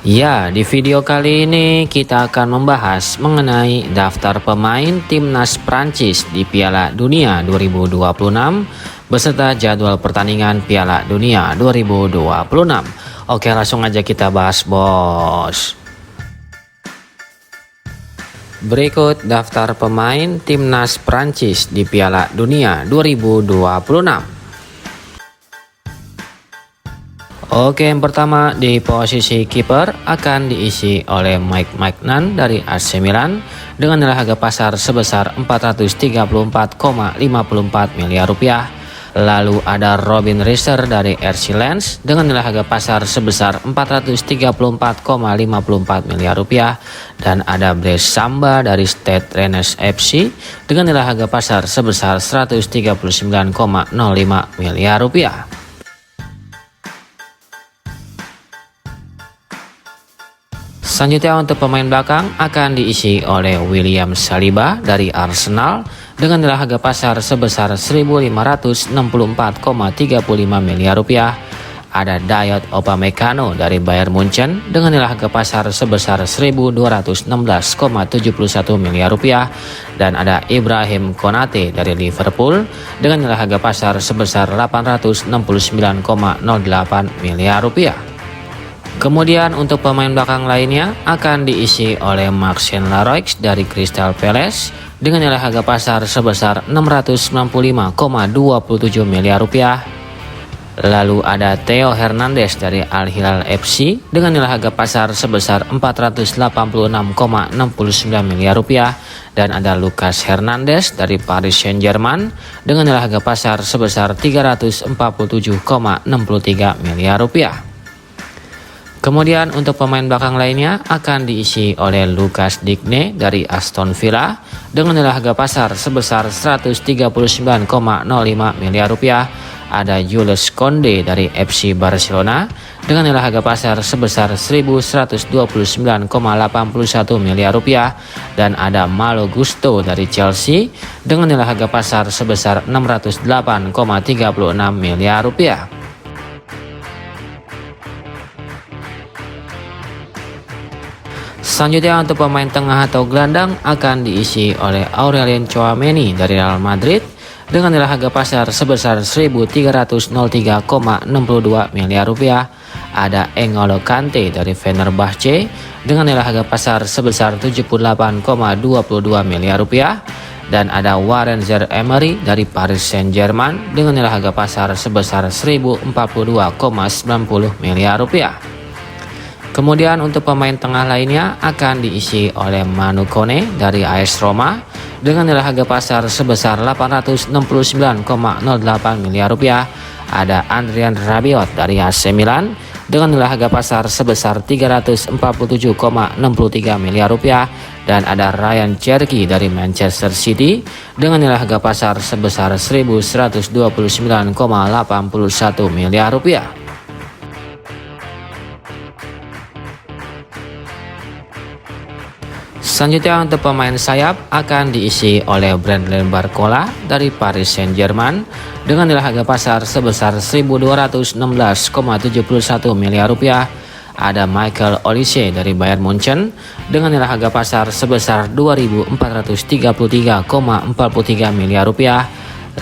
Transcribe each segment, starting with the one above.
Ya, di video kali ini kita akan membahas mengenai daftar pemain timnas Prancis di Piala Dunia 2026 beserta jadwal pertandingan Piala Dunia 2026. Oke, langsung aja kita bahas, bos. Berikut daftar pemain timnas Prancis di Piala Dunia 2026. Oke, yang pertama di posisi kiper akan diisi oleh Mike Maignan dari AC Milan dengan nilai harga pasar sebesar 434,54 miliar rupiah. Lalu ada Robin Riser dari RC Lens dengan nilai harga pasar sebesar 434,54 miliar rupiah. Dan ada Blaise Samba dari Stade Rennes FC dengan nilai harga pasar sebesar 139,05 miliar rupiah. Selanjutnya untuk pemain belakang akan diisi oleh William Saliba dari Arsenal dengan nilai harga pasar sebesar 1.564,35 miliar rupiah. Ada Dayot Upamecano dari Bayern Munchen dengan nilai harga pasar sebesar 1.216,71 miliar rupiah. Dan ada Ibrahim Konate dari Liverpool dengan nilai harga pasar sebesar 869,08 miliar rupiah. Kemudian untuk pemain belakang lainnya akan diisi oleh Maxence Laroix dari Crystal Palace dengan nilai harga pasar sebesar 695,27 miliar rupiah. Lalu ada Theo Hernandez dari Al Hilal FC dengan nilai harga pasar sebesar 486,69 miliar rupiah. Dan ada Lucas Hernandez dari Paris Saint-Germain dengan nilai harga pasar sebesar 347,63 miliar rupiah. Kemudian untuk pemain belakang lainnya akan diisi oleh Lucas Digne dari Aston Villa dengan nilai harga pasar sebesar 139,05 miliar rupiah. Ada Jules Koundé dari FC Barcelona dengan nilai harga pasar sebesar 1.129,81 miliar rupiah. Dan ada Malo Gusto dari Chelsea dengan nilai harga pasar sebesar 608,36 miliar rupiah. Selanjutnya untuk pemain tengah atau gelandang akan diisi oleh Aurelien Tchouameni dari Real Madrid dengan nilai harga pasar sebesar 1.303,62 miliar rupiah. Ada N'Golo Kante dari Fenerbahce dengan nilai harga pasar sebesar 78,22 miliar rupiah. Dan ada Warren Zaïre-Emery dari Paris Saint-Germain dengan nilai harga pasar sebesar 1.042,90 miliar rupiah. Kemudian untuk pemain tengah lainnya akan diisi oleh Manu Kone dari AS Roma dengan nilai harga pasar sebesar 869,08 miliar rupiah. Ada Adrien Rabiot dari AC Milan dengan nilai harga pasar sebesar 347,63 miliar rupiah. Dan ada Ryan Cherki dari Manchester City dengan nilai harga pasar sebesar 1.129,81 miliar rupiah. Selanjutnya untuk pemain sayap akan diisi oleh Bradley Barcola dari Paris Saint-Germain dengan nilai harga pasar sebesar 1.216,71 miliar rupiah. Ada Michael Olise dari Bayern Munchen dengan nilai harga pasar sebesar 2.433,43 miliar rupiah.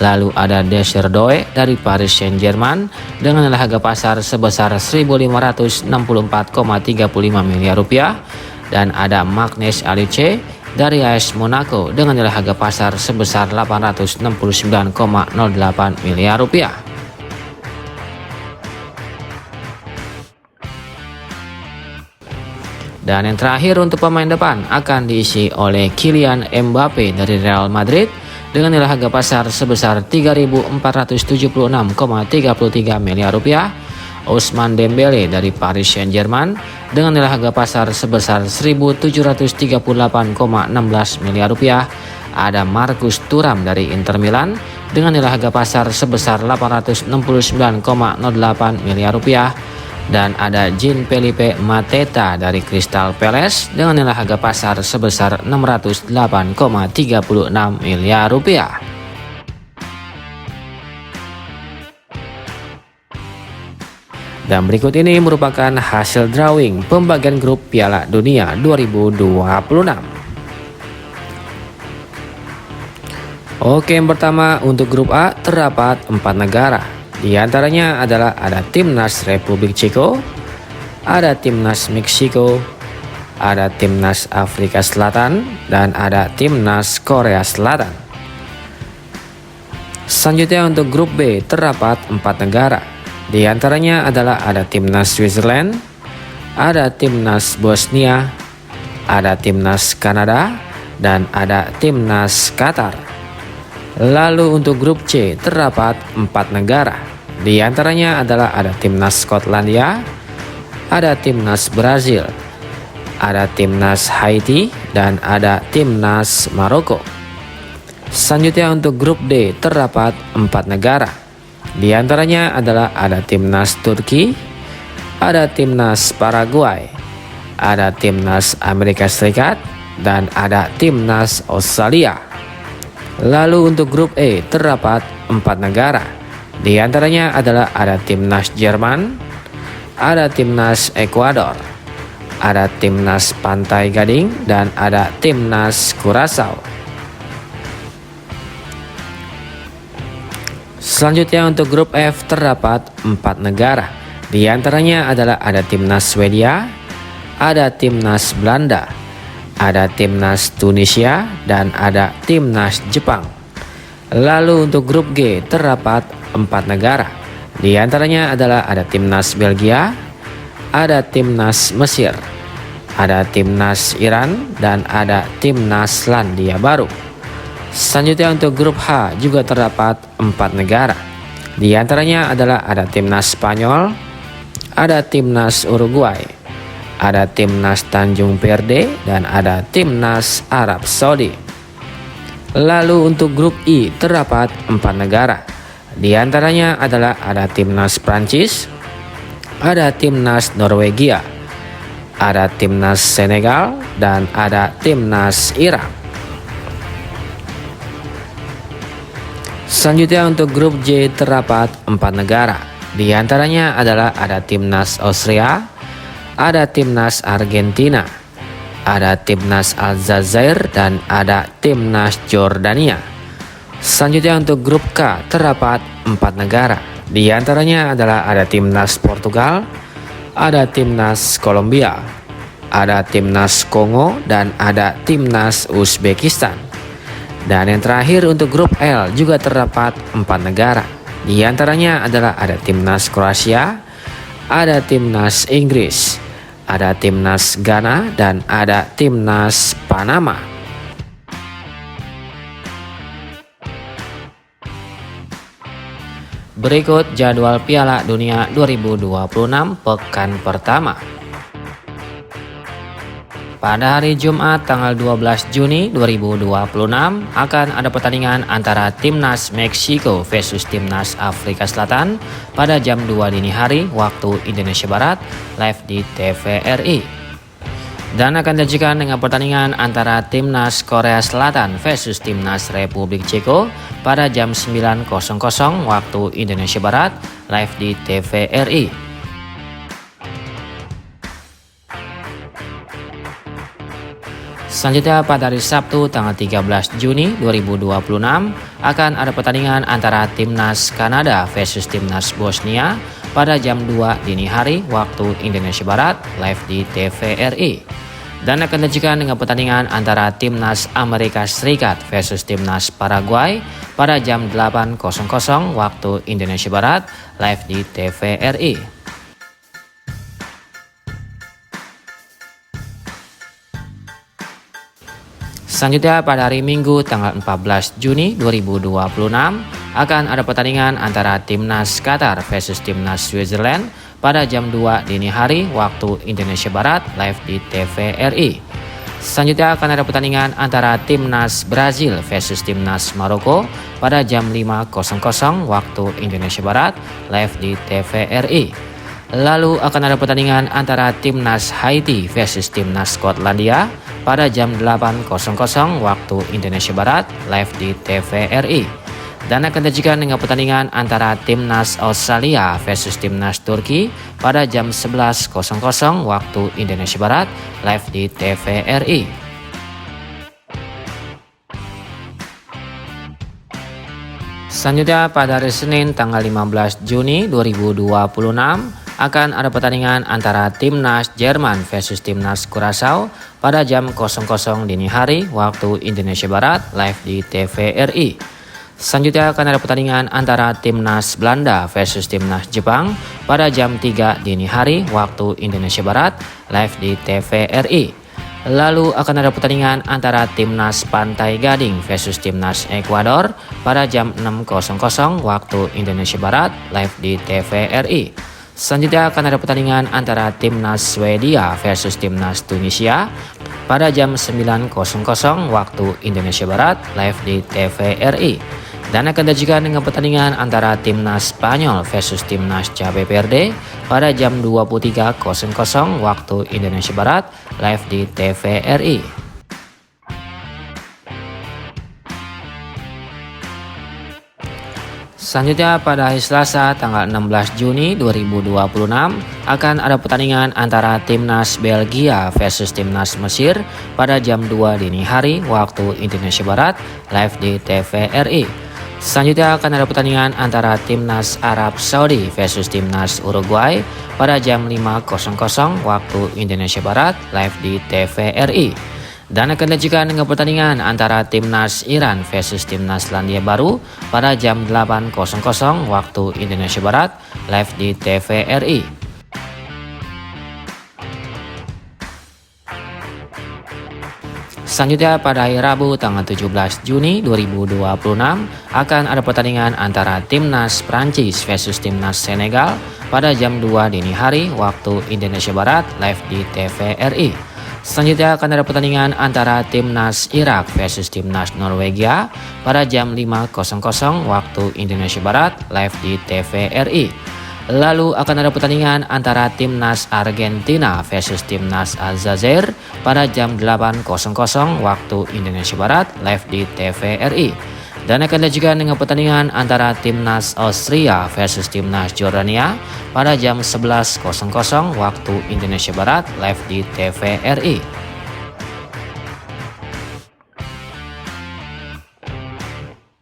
Lalu ada Desire Doué dari Paris Saint-Germain dengan nilai harga pasar sebesar 1.564,35 miliar rupiah. Dan ada Magnus Alice dari AS Monaco dengan nilai harga pasar sebesar 869,08 miliar rupiah. Dan yang terakhir untuk pemain depan akan diisi oleh Kylian Mbappe dari Real Madrid dengan nilai harga pasar sebesar 3.476,33 miliar rupiah. Ousmane Dembele dari Paris Saint-Germain dengan nilai harga pasar sebesar 1.738,16 miliar rupiah. Ada Marcus Thuram dari Inter Milan dengan nilai harga pasar sebesar 869,08 miliar rupiah. Dan ada Jean-Philippe Mateta dari Crystal Palace dengan nilai harga pasar sebesar 608,36 miliar rupiah. Dan berikut ini merupakan hasil drawing pembagian grup Piala Dunia 2026. Oke, yang pertama untuk grup A terdapat 4 negara. Di antaranya adalah ada Timnas Republik Ceko, ada Timnas Meksiko, ada Timnas Afrika Selatan, dan ada Timnas Korea Selatan. Selanjutnya untuk grup B terdapat 4 negara. Di antaranya adalah ada Timnas Switzerland, ada Timnas Bosnia, ada Timnas Kanada, dan ada Timnas Qatar. Lalu untuk grup C terdapat 4 negara. Di antaranya adalah ada Timnas Skotlandia, ada Timnas Brazil, ada Timnas Haiti, dan ada Timnas Maroko. Selanjutnya untuk grup D terdapat 4 negara. Di antaranya adalah ada Timnas Turki, ada Timnas Paraguay, ada Timnas Amerika Serikat, dan ada Timnas Australia. Lalu untuk grup E terdapat 4 negara. Di antaranya adalah ada Timnas Jerman, ada Timnas Ekuador, ada Timnas Pantai Gading, dan ada Timnas Curaçao. Selanjutnya untuk grup F terdapat 4 negara. Di antaranya adalah ada Timnas Swedia, ada Timnas Belanda, ada Timnas Tunisia, dan ada Timnas Jepang. Lalu untuk grup G terdapat 4 negara. Di antaranya adalah ada Timnas Belgia, ada Timnas Mesir, ada Timnas Iran, dan ada Timnas Selandia Baru. Selanjutnya untuk grup H juga terdapat 4 negara. Di antaranya adalah ada Timnas Spanyol, ada Timnas Uruguay, ada Timnas Tanjung Verde, dan ada Timnas Arab Saudi. Lalu untuk grup I terdapat 4 negara. Di antaranya adalah ada Timnas Prancis, ada Timnas Norwegia, ada Timnas Senegal, dan ada Timnas Irak. Selanjutnya untuk grup J terdapat 4 negara. Di antaranya adalah ada Timnas Austria, ada Timnas Argentina, ada Timnas Aljazair, dan ada Timnas Jordania. Selanjutnya untuk grup K terdapat 4 negara. Di antaranya adalah ada Timnas Portugal, ada Timnas Kolombia, ada Timnas Kongo, dan ada Timnas Uzbekistan. Dan yang terakhir untuk grup L juga terdapat 4 negara. Di antaranya adalah ada Timnas Kroasia, ada Timnas Inggris, ada Timnas Ghana, dan ada Timnas Panama. Berikut jadwal Piala Dunia 2026 pekan pertama. Pada hari Jumat tanggal 12 Juni 2026 akan ada pertandingan antara Timnas Meksiko versus Timnas Afrika Selatan pada jam 2 dini hari waktu Indonesia Barat live di TVRI. Dan akan disajikan dengan pertandingan antara Timnas Korea Selatan versus Timnas Republik Ceko pada jam 9.00 waktu Indonesia Barat live di TVRI. Selanjutnya pada hari Sabtu tanggal 13 Juni 2026 akan ada pertandingan antara Timnas Kanada versus Timnas Bosnia pada jam 2 dini hari waktu Indonesia Barat live di TVRI. Dan akan disajikan dengan pertandingan antara Timnas Amerika Serikat versus Timnas Paraguay pada jam 8.00 waktu Indonesia Barat live di TVRI. Selanjutnya pada hari Minggu tanggal 14 Juni 2026 akan ada pertandingan antara Timnas Qatar versus Timnas Switzerland pada jam 2 dini hari waktu Indonesia Barat live di TVRI. Selanjutnya akan ada pertandingan antara Timnas Brazil versus Timnas Maroko pada jam 5.00 waktu Indonesia Barat live di TVRI. Lalu akan ada pertandingan antara Timnas Haiti versus Timnas Skotlandia pada jam 8.00 waktu Indonesia Barat live di TVRI. Dan akan disajikan dengan pertandingan antara Timnas Australia versus Timnas Turki pada jam 11.00 waktu Indonesia Barat, live di TVRI. Selanjutnya pada hari Senin tanggal 15 Juni 2026 akan ada pertandingan antara Timnas Jerman versus Timnas Curaçao pada jam 00.00 dini hari waktu Indonesia Barat, live di TVRI. Selanjutnya akan ada pertandingan antara Timnas Belanda versus Timnas Jepang pada jam 3 dini hari waktu Indonesia Barat, live di TVRI. Lalu akan ada pertandingan antara Timnas Pantai Gading versus Timnas Ekuador pada jam 6.00 waktu Indonesia Barat, live di TVRI. Selanjutnya akan ada pertandingan antara Timnas Swedia versus Timnas Tunisia pada jam 9.00 waktu Indonesia Barat, live di TVRI. Dan akan disajikan dengan pertandingan antara Timnas Spanyol versus Timnas Cape Verde pada jam 23.00 waktu Indonesia Barat, live di TVRI. Selanjutnya pada hari Selasa tanggal 16 Juni 2026 akan ada pertandingan antara Timnas Belgia versus Timnas Mesir pada jam 2 dini hari waktu Indonesia Barat, live di TVRI. Selanjutnya akan ada pertandingan antara Timnas Arab Saudi versus Timnas Uruguay pada jam 5.00 waktu Indonesia Barat, live di TVRI. Dan akan disajikan dengan pertandingan antara Timnas Iran versus Timnas Selandia Baru pada jam 8.00 waktu Indonesia Barat, live di TVRI. Selanjutnya pada hari Rabu tanggal 17 Juni 2026 akan ada pertandingan antara Timnas Prancis versus Timnas Senegal pada jam 2 dini hari waktu Indonesia Barat, live di TVRI. Selanjutnya akan ada pertandingan antara Timnas Irak versus Timnas Norwegia pada jam 5.00 waktu Indonesia Barat, live di TVRI. Lalu akan ada pertandingan antara Timnas Argentina versus Timnas Aljazair pada jam 8.00 waktu Indonesia Barat, live di TVRI. Dan akan disajikan dengan pertandingan antara Timnas Austria versus Timnas Jordania pada jam 11.00 waktu Indonesia Barat, live di TVRI.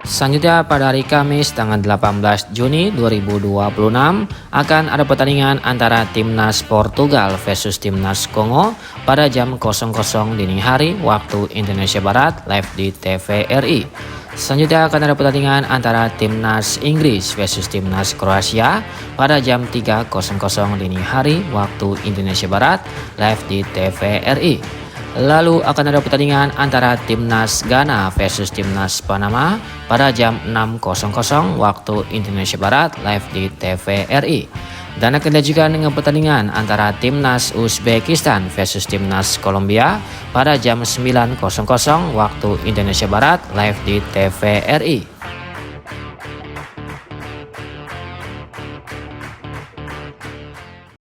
Selanjutnya pada hari Kamis tanggal 18 Juni 2026 akan ada pertandingan antara Timnas Portugal versus Timnas Kongo pada jam 00.00 dini hari waktu Indonesia Barat, live di TVRI. Selanjutnya akan ada pertandingan antara Timnas Inggris versus Timnas Kroasia pada jam 3.00 dini hari waktu Indonesia Barat, live di TVRI. Lalu akan ada pertandingan antara Timnas Ghana versus Timnas Panama pada jam 6.00 waktu Indonesia Barat, live di TVRI. Dan akan disajikan dengan pertandingan antara Timnas Uzbekistan versus Timnas Kolombia pada jam 9.00 waktu Indonesia Barat, live di TVRI.